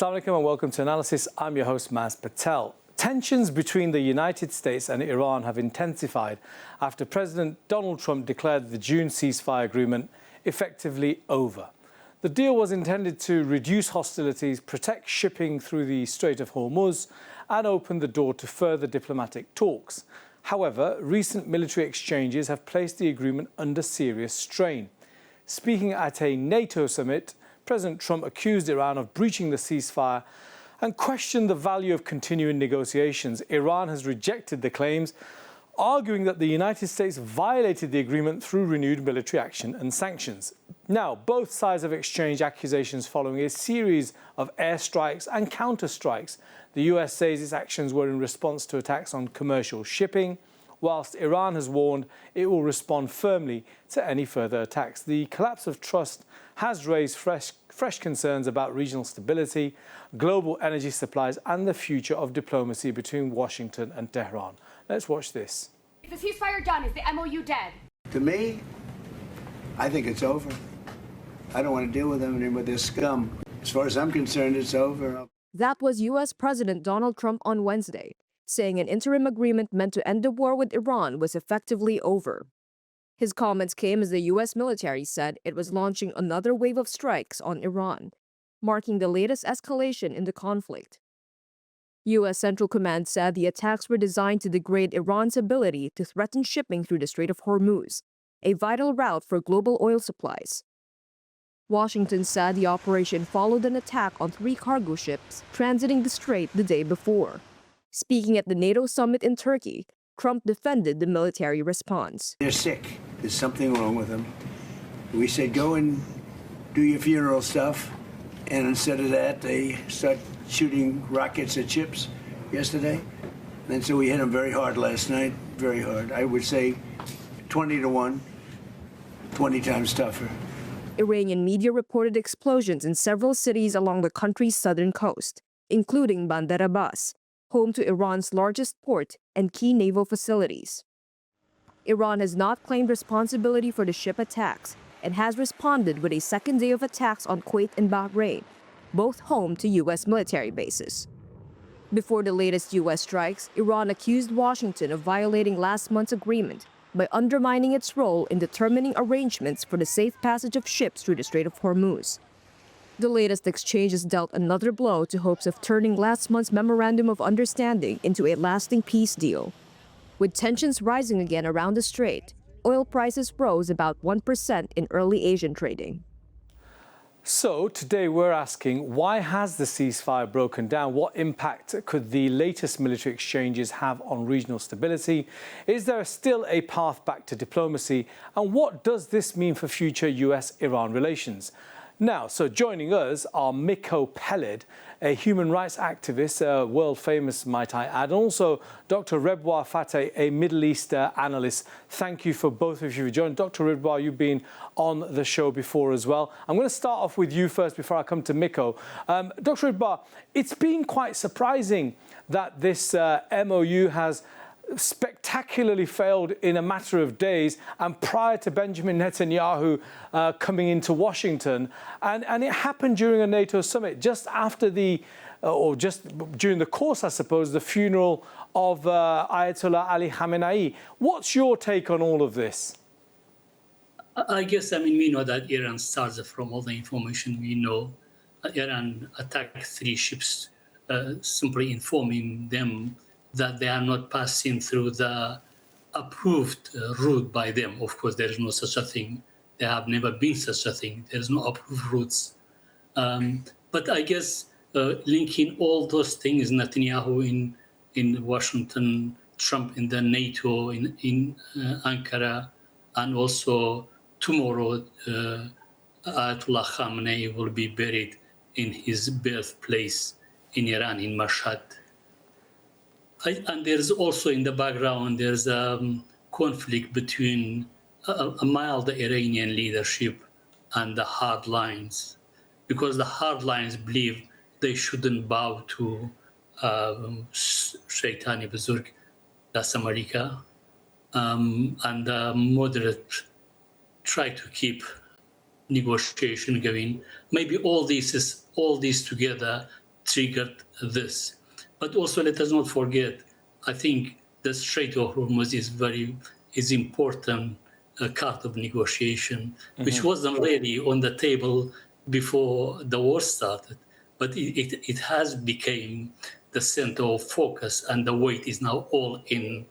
Assalamu alaikum and welcome to Analysis. I'm your host, Maz Patel. Tensions between the United States and Iran have intensified after President Donald Trump declared the June ceasefire agreement effectively over. The deal was intended to reduce hostilities, protect shipping through the Strait of Hormuz, and open the door to further diplomatic talks. However, recent military exchanges have placed the agreement under serious strain. Speaking at a NATO summit, President Trump accused Iran of breaching the ceasefire and questioned the value of continuing negotiations. Iran has rejected the claims, arguing that the United States violated the agreement through renewed military action and sanctions. Now, both sides have exchanged accusations following a series of airstrikes and counterstrikes. The US says its actions were in response to attacks on commercial shipping, whilst Iran has warned it will respond firmly to any further attacks. The collapse of trust has raised fresh concerns about regional stability, global energy supplies, and the future of diplomacy between Washington and Tehran. Let's watch this. Is the ceasefire done? Is the MOU dead? To me, I think it's over. I don't want to deal with them anymore. They're scum. As far as I'm concerned, it's over. That was U.S. President Donald Trump on Wednesday, saying an interim agreement meant to end the war with Iran was effectively over. His comments came as the U.S. military said it was launching another wave of strikes on Iran, marking the latest escalation in the conflict. U.S. Central Command said the attacks were designed to degrade Iran's ability to threaten shipping through the Strait of Hormuz, a vital route for global oil supplies. Washington said the operation followed an attack on 3 cargo ships transiting the strait the day before. Speaking at the NATO summit in Turkey, Trump defended the military response. They're sick. There's something wrong with them. We said, go and do your funeral stuff. And instead of that, they start shooting rockets at ships yesterday. And so we hit them very hard last night, very hard. I would say 20-1, 20 times tougher. Iranian media reported explosions in several cities along the country's southern coast, including Bandar Abbas, home to Iran's largest port and key naval facilities. Iran has not claimed responsibility for the ship attacks and has responded with a second day of attacks on Kuwait and Bahrain, both home to U.S. military bases. Before the latest U.S. strikes, Iran accused Washington of violating last month's agreement by undermining its role in determining arrangements for the safe passage of ships through the Strait of Hormuz. The latest exchanges dealt another blow to hopes of turning last month's Memorandum of Understanding into a lasting peace deal. With tensions rising again around the strait, oil prices rose about 1% in early Asian trading. So today we're asking, why has the ceasefire broken down? What impact could the latest military exchanges have on regional stability? Is there still a path back to diplomacy? And what does this mean for future US-Iran relations? Now, so joining us are Miko Peled, a human rights activist, world famous, might I add, and also Dr. Rebwa Fateh, a Middle East analyst. Thank you for both of you for joining. Dr. Rebwa, you've been on the show before as well. I'm going to start off with you first before I come to Miko. Dr. Rebwa, it's been quite surprising that this MOU has spectacularly failed in a matter of days and prior to Benjamin Netanyahu coming into Washington. And it happened during a NATO summit, just after or just during the course, I suppose, the funeral of Ayatollah Ali Khamenei. What's your take on all of this? I guess, we know that Iran started from all the information we know. Iran attacked 3 ships, simply informing them that they are not passing through the approved route by them. Of course, there is no such a thing. There have never been such a thing. There is no approved routes. But I guess linking all those things, Netanyahu in Washington, Trump in the NATO, in Ankara, and also tomorrow, Ayatollah Khamenei will be buried in his birthplace in Iran, in Mashhad. And there's also in the background, there's a conflict between a mild Iranian leadership and the hardlines, because the hardlines believe they shouldn't bow to Shaitani Bazurg, that's America, and the moderate try to keep negotiation going. Maybe all these together triggered this. But also, let us not forget, I think the Strait of Hormuz is important card of negotiation, which wasn't really on the table before the war started, but it has become the center of focus, and the weight is now all in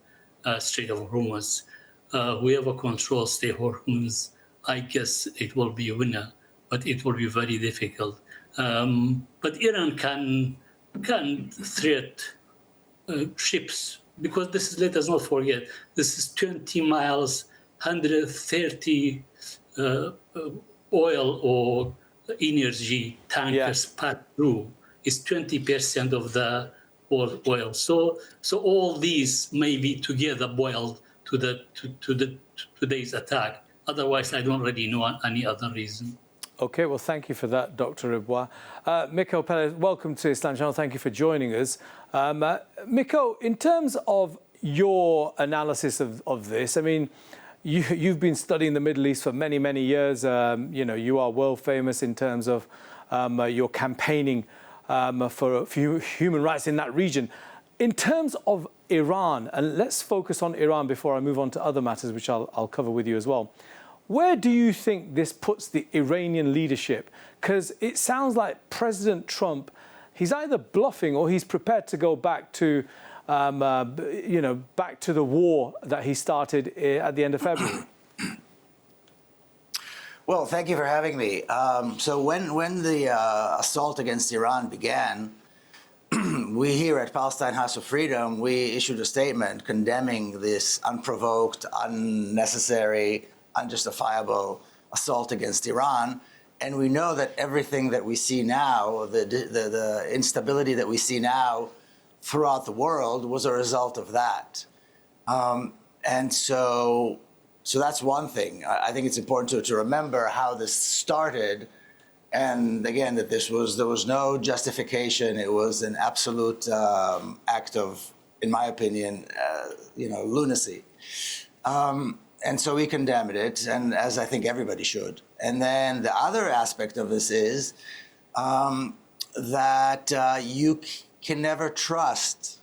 Strait of Hormuz. Whoever controls Strait of Hormuz, I guess it will be a winner, but it will be very difficult. But Iran can threat ships, because this is, let us not forget, this is 20 miles, 130 oil or energy tankers pass through. Is 20% of the oil. So all these may be together boiled to today's attack. Otherwise, I don't really know any other reason. Okay, well, thank you for that, Dr. Ribois. Miko Pellez, welcome to Islam Channel. Thank you for joining us. Miko, in terms of your analysis of this, I mean, you've been studying the Middle East for many, many years. You are world famous in terms of your campaigning for human rights in that region. In terms of Iran, and let's focus on Iran before I move on to other matters, which I'll cover with you as well. Where do you think this puts the Iranian leadership? Because it sounds like President Trump, he's either bluffing or he's prepared to go back to, back to the war that he started at the end of February. Well, thank you for having me. So when the assault against Iran began, we here at Palestine House of Freedom, we issued a statement condemning this unprovoked, unnecessary, unjustifiable assault against Iran. And we know that everything that we see now, the instability that we see now throughout the world was a result of that. And so that's one thing. I think it's important to remember how this started. And again, that there was no justification. It was an absolute act of, in my opinion, lunacy. And so we condemned it, and as I think everybody should. And then the other aspect of this is that you can never trust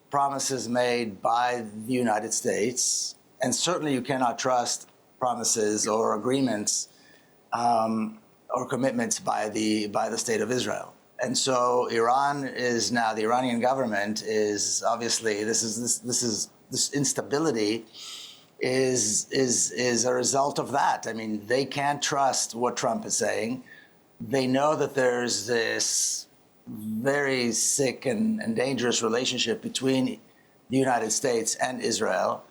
promises made by the United States, and certainly you cannot trust promises or agreements or commitments by the state of Israel. And so Iran is now, the Iranian government is obviously, this instability is a result of that. I mean, they can't trust what Trump is saying. They know that there's this very sick and dangerous relationship between the United States and Israel.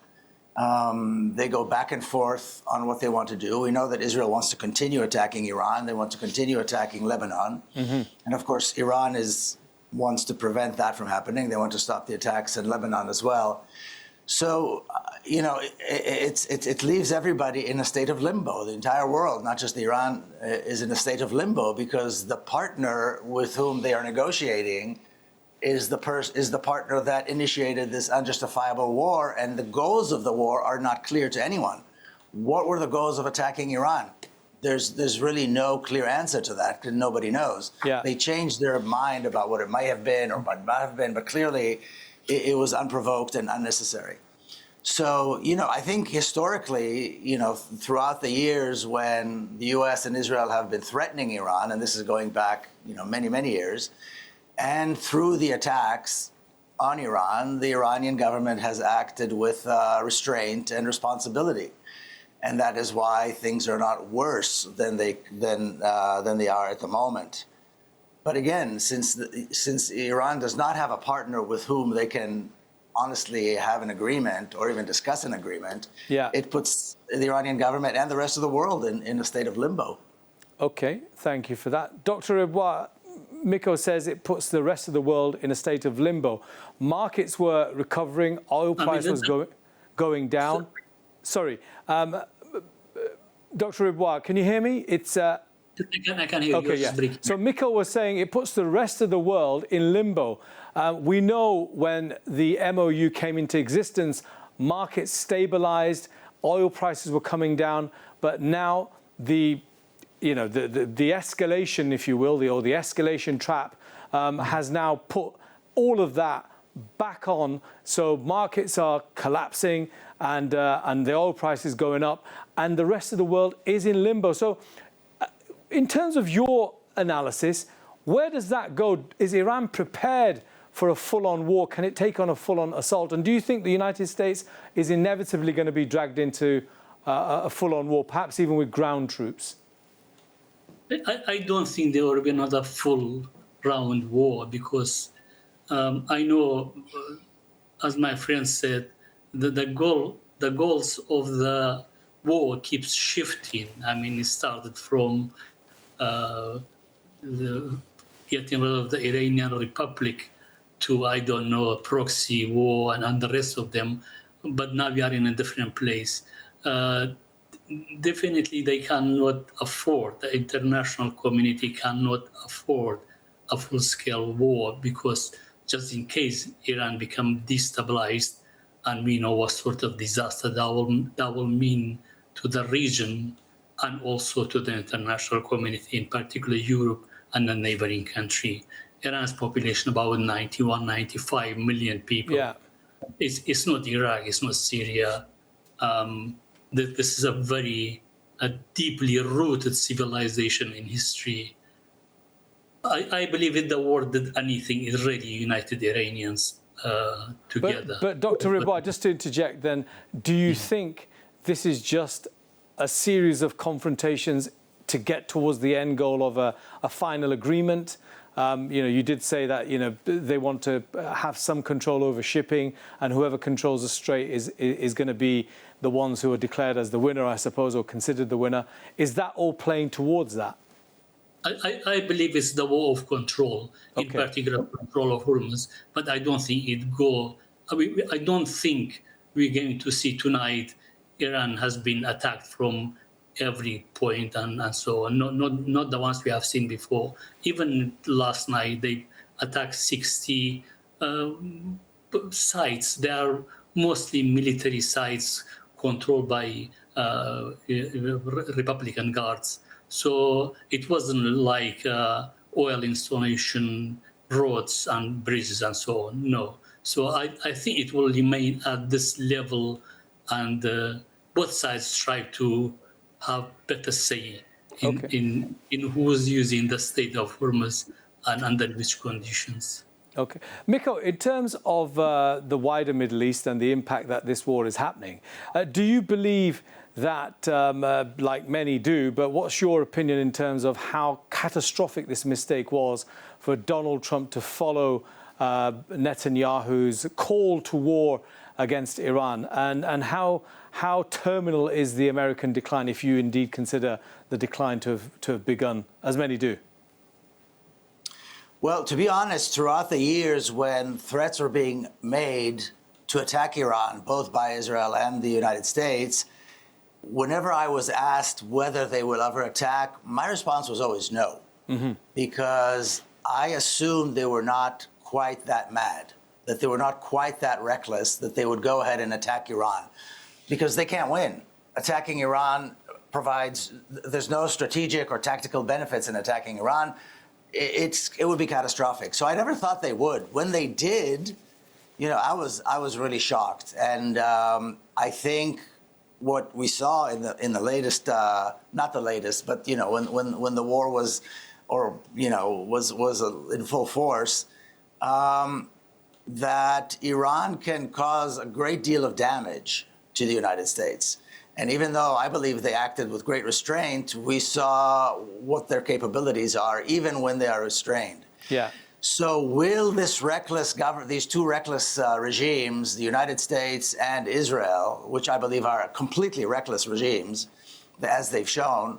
They go back and forth on what they want to do. We know that Israel wants to continue attacking Iran. They want to continue attacking Lebanon. And of course, Iran wants to prevent that from happening. They want to stop the attacks in Lebanon as well. So, it leaves everybody in a state of limbo. The entire world, not just Iran, is in a state of limbo because the partner with whom they are negotiating is the partner that initiated this unjustifiable war, and the goals of the war are not clear to anyone. What were the goals of attacking Iran? There's really no clear answer to that because nobody knows. Yeah. They changed their mind about what it might have been or might not have been, but clearly it was unprovoked and unnecessary. So, I think historically, throughout the years when the U.S. and Israel have been threatening Iran, and this is going back, many, many years, and through the attacks on Iran, the Iranian government has acted with restraint and responsibility. And that is why things are not worse than they are at the moment. But again, since Iran does not have a partner with whom they can honestly have an agreement or even discuss an agreement, it puts the Iranian government and the rest of the world in a state of limbo. Okay, thank you for that. Dr. Ribois, Miko says it puts the rest of the world in a state of limbo. Markets were recovering, oil price was going down. Sorry, Dr. Ribois, can you hear me? I can hear you. Okay, yeah. So Miko was saying it puts the rest of the world in limbo. We know when the MOU came into existence, markets stabilized, oil prices were coming down, but now the escalation, if you will, the escalation trap has now put all of that back on. So markets are collapsing and the oil price is going up and the rest of the world is in limbo. So in terms of your analysis, where does that go? Is Iran prepared for a full-on war? Can it take on a full-on assault? And do you think the United States is inevitably going to be dragged into a full-on war, perhaps even with ground troops? I don't think there will be another full round war because I know, as my friend said, the goals of the war keeps shifting. I mean, it started from the getting rid of the Iranian Republic to, I don't know, a proxy war and the rest of them. But now we are in a different place. Definitely, they cannot afford, the international community cannot afford a full-scale war because just in case Iran become destabilized and we know what sort of disaster that will mean to the region and also to the international community, in particular Europe and the neighboring country. Iran's population about 91, 95 million people. Yeah. It's not Iraq, it's not Syria. This is a deeply rooted civilization in history. I believe if the war did anything, it really united Iranians together. But Dr. Ribois, just to interject then, do you think this is just a series of confrontations to get towards the end goal of a final agreement? You did say that, they want to have some control over shipping and whoever controls the strait is going to be the ones who are declared as the winner, I suppose, or considered the winner. Is that all playing towards that? I believe it's the war of control, in particular control of Hormuz, but I don't think I don't think we're going to see tonight Iran has been attacked from every point and so on. Not the ones we have seen before. Even last night, they attacked 60 sites. They are mostly military sites controlled by Republican guards. So it wasn't like oil installation, roads and bridges and so on. No. So I think it will remain at this level, and both sides try to have better say in who's using the state of Hormuz and under which conditions. Okay. Mikko, in terms of the wider Middle East and the impact that this war is happening, do you believe that, like many do, but what's your opinion in terms of how catastrophic this mistake was for Donald Trump to follow Netanyahu's call to war against Iran, and how terminal is the American decline, if you indeed consider the decline to have begun, as many do? Well, to be honest, throughout the years when threats were being made to attack Iran, both by Israel and the United States, whenever I was asked whether they will ever attack, my response was always no, because I assumed they were not quite that mad, that they were not quite that reckless, that they would go ahead and attack Iran, because they can't win. Attacking Iran there's no strategic or tactical benefits in attacking Iran. It would be catastrophic. So I never thought they would. When they did, I was really shocked. And I think what we saw in the latest, not the latest, but when the war was in full force, that Iran can cause a great deal of damage to the United States. And even though I believe they acted with great restraint, we saw what their capabilities are, even when they are restrained. Yeah. So will these two reckless regimes, the United States and Israel, which I believe are completely reckless regimes, as they've shown,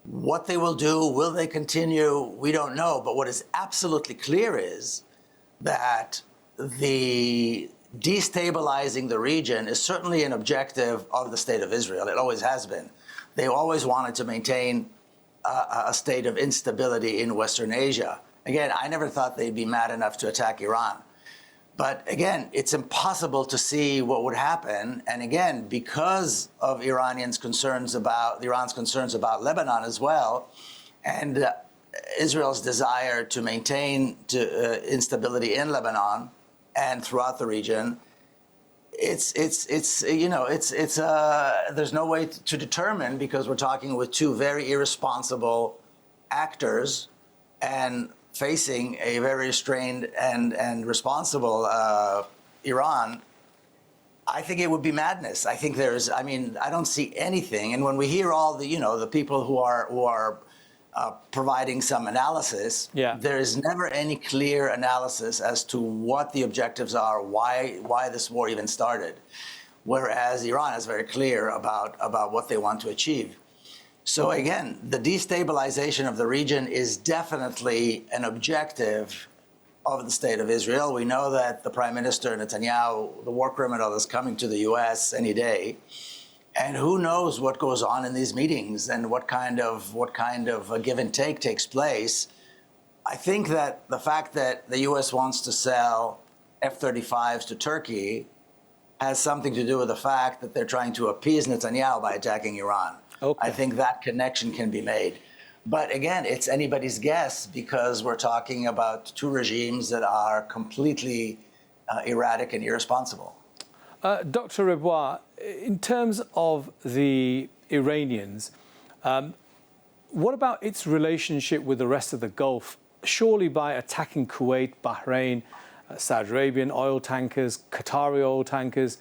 what they will do, will they continue? We don't know. But what is absolutely clear is that the destabilizing the region is certainly an objective of the state of Israel. It always has been. They always wanted to maintain a state of instability in Western Asia. Again, I never thought they'd be mad enough to attack Iran. But again, it's impossible to see what would happen. And again, because of Iran's concerns about Lebanon as well, and Israel's desire to maintain instability in Lebanon and throughout the region, there's no way to determine, because we're talking with two very irresponsible actors and facing a very restrained and responsible Iran. I think it would be madness. I think I don't see anything. And when we hear all the people who are providing some analysis, there is never any clear analysis as to what the objectives are, why this war even started. Whereas Iran is very clear about what they want to achieve. So again, the destabilization of the region is definitely an objective of the state of Israel. We know that the Prime Minister Netanyahu, the war criminal, is coming to the U.S. any day, and who knows what goes on in these meetings and what kind of a give and take takes place. I think that the fact that the U.S. wants to sell F-35s to Turkey has something to do with the fact that they're trying to appease Netanyahu by attacking Iran. Okay. I think that connection can be made. But again, it's anybody's guess, because we're talking about two regimes that are completely erratic and irresponsible. Dr. Rebois, in terms of the Iranians, what about its relationship with the rest of the Gulf? Surely by attacking Kuwait, Bahrain, Saudi Arabian oil tankers, Qatari oil tankers,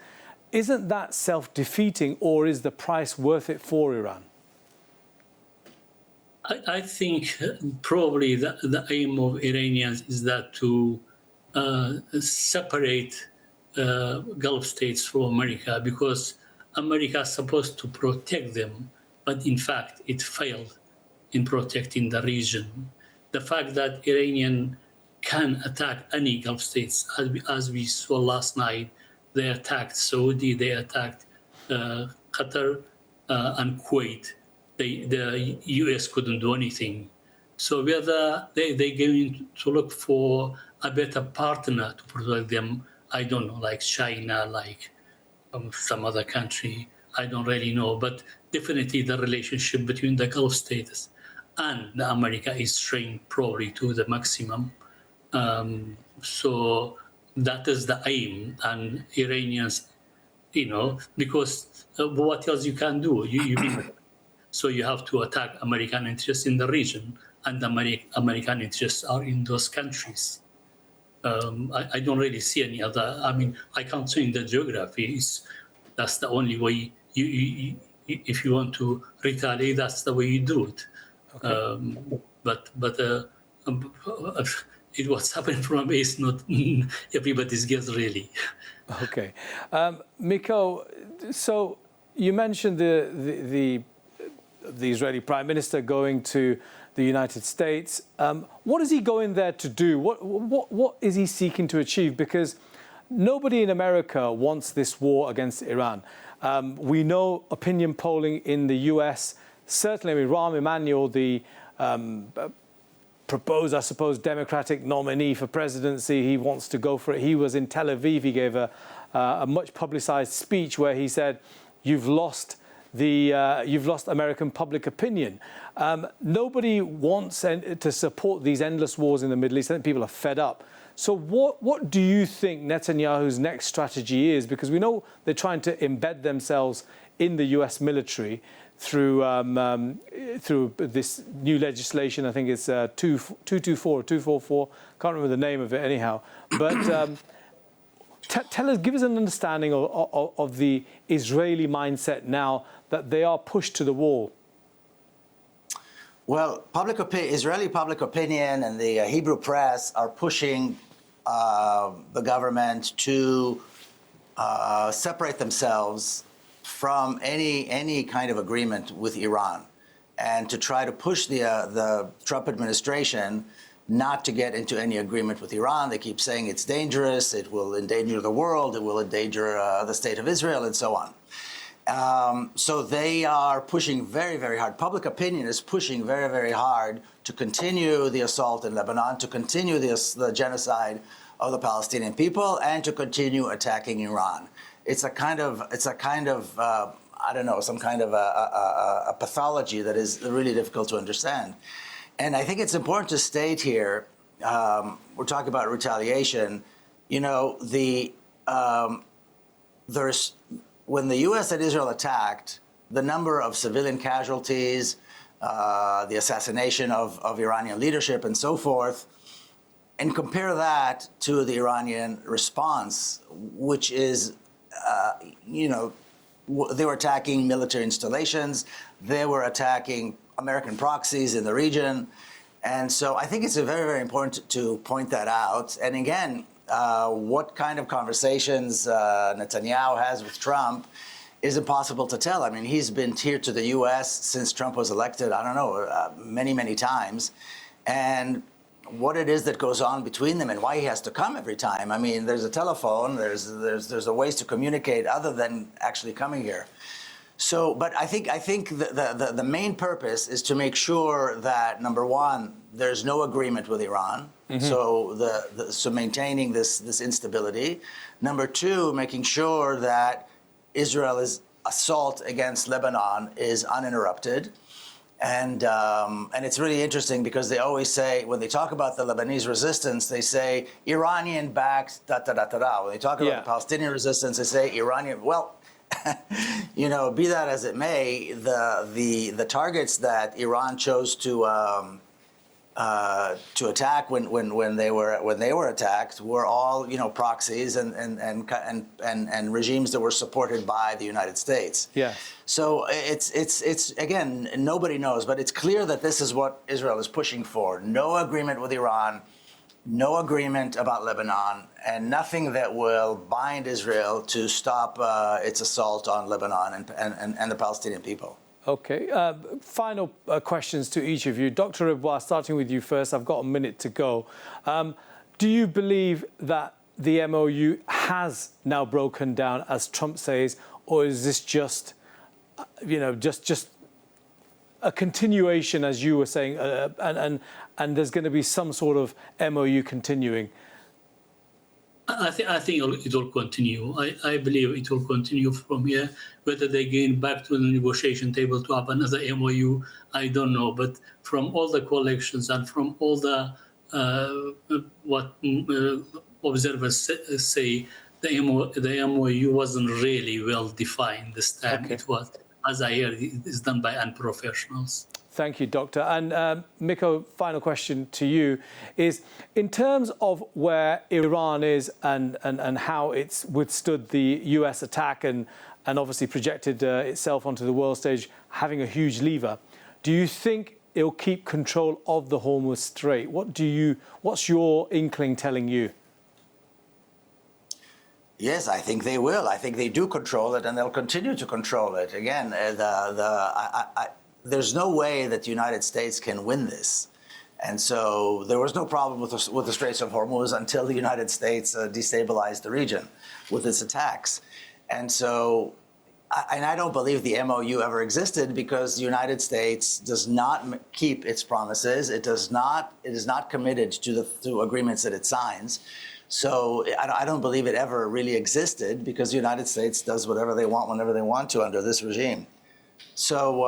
isn't that self-defeating, or is the price worth it for Iran? I think probably the aim of Iranians is that to separate Gulf states from America, because America is supposed to protect them, but in fact it failed in protecting the region. The fact that Iranian can attack any Gulf states, as we saw last night, they attacked Saudi, they attacked Qatar and Kuwait. The U.S. couldn't do anything. So whether they're going to look for a better partner to protect them, I don't know, like China, like some other country, I don't really know. But definitely the relationship between the Gulf states and America is strained probably to the maximum. So that is the aim. And Iranians, because what else you can do? So you have to attack American interests in the region, and American interests are in those countries. I don't really see any other. I can't change the geography. That's the only way. If you want to retaliate, that's the way you do it. Okay. But what's happening from is not everybody's guess, really. Okay, Miko. So you mentioned the Israeli Prime Minister going to the United States. What is he going there to do? What is he seeking to achieve? Because nobody in America wants this war against Iran. We know opinion polling in the US, certainly Rahm Emanuel, the proposed, I suppose, Democratic nominee for presidency, he wants to go for it. He was in Tel Aviv. He gave a much publicized speech where he said, you've lost American public opinion. Nobody wants to support these endless wars in the Middle East. I think people are fed up. So what do you think Netanyahu's next strategy is? Because we know they're trying to embed themselves in the US military through this new legislation. I think it's 224 or 244. Can't remember the name of it anyhow. But tell us, give us an understanding of the Israeli mindset now that they are pushed to the wall. Well, Israeli public opinion and the Hebrew press are pushing the government to separate themselves from any kind of agreement with Iran, and to try to push the Trump administration not to get into any agreement with Iran. They keep saying it's dangerous, it will endanger the world, it will endanger the state of Israel, and so on. So they are pushing very, very hard. Public opinion is pushing very, very hard to continue the assault in Lebanon, to continue the genocide of the Palestinian people, and to continue attacking Iran. It's a kind of I don't know, some kind of a pathology that is really difficult to understand. And I think it's important to state here, we're talking about retaliation. You know, when the U.S. and Israel attacked, the number of civilian casualties, the assassination of Iranian leadership and so forth, and compare that to the Iranian response, which is, they were attacking military installations, they were attacking American proxies in the region. And so I think it's very, very important to point that out. And again, what kind of conversations Netanyahu has with Trump is impossible to tell. I mean, he's been here to the U.S. since Trump was elected, I don't know, many, many times. And what it is that goes on between them and why he has to come every time. I mean, there's a telephone, there's a ways to communicate other than actually coming here. So, but I think the main purpose is to make sure that, number one, there's no agreement with Iran. Mm-hmm. So maintaining this instability. Number two, making sure that Israel's assault against Lebanon is uninterrupted. And it's really interesting because they always say, when they talk about the Lebanese resistance, they say Iranian-backed da-da-da-da-da. When they talk about the Palestinian resistance, they say Iranian. Well, be that as it may, the targets that Iran chose to attack when they were attacked were all proxies and regimes that were supported by the United States. Yeah. So it's again, nobody knows, but it's clear that this is what Israel is pushing for: no agreement with Iran, no agreement about Lebanon, and nothing that will bind Israel to stop its assault on Lebanon and the Palestinian people. Okay. Final questions to each of you. Dr. Rebois, starting with you first. I've got a minute to go. Do you believe that the MOU has now broken down, as Trump says, or is this just a continuation, as you were saying, and there's going to be some sort of MOU continuing? I think it will continue. I believe it will continue from here. Whether they gain back to the negotiation table to have another MOU, I don't know. But from all the collections and from all the what observers say, the MOU wasn't really well defined this time. Okay. It was, as I heard, it's done by unprofessionals. Thank you, Doctor. And Miko, final question to you is, in terms of where Iran is and how it's withstood the US attack and obviously projected itself onto the world stage, having a huge lever, do you think it'll keep control of the Hormuz Strait? What's your inkling telling you? Yes, I think they will. I think they do control it, and they'll continue to control it. Again, there's no way that the United States can win this. And so there was no problem with the Straits of Hormuz until the United States destabilized the region with its attacks. And so, I don't believe the MOU ever existed because the United States does not keep its promises. It is not committed to agreements that it signs. So I don't believe it ever really existed because the United States does whatever they want whenever they want to under this regime. So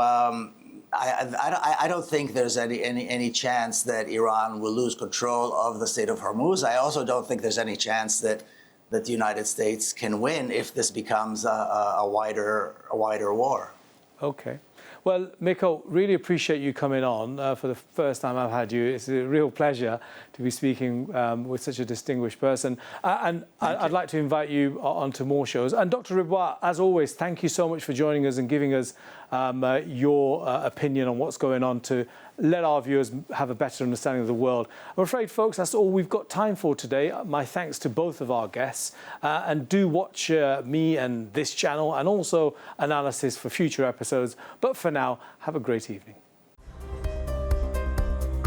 I don't think there's any chance that Iran will lose control of the Strait of Hormuz. I also don't think there's any chance that the United States can win if this becomes a wider war. Okay. Well, Miko, really appreciate you coming on for the first time I've had you. It's a real pleasure to be speaking with such a distinguished person. And I'd like to invite you onto more shows. And Dr. Rebois, as always, thank you so much for joining us and giving us your opinion on what's going on to let our viewers have a better understanding of the world. I'm afraid, folks, that's all we've got time for today. My thanks to both of our guests. And do watch me and this channel and also Analysis for future episodes. But for now, have a great evening.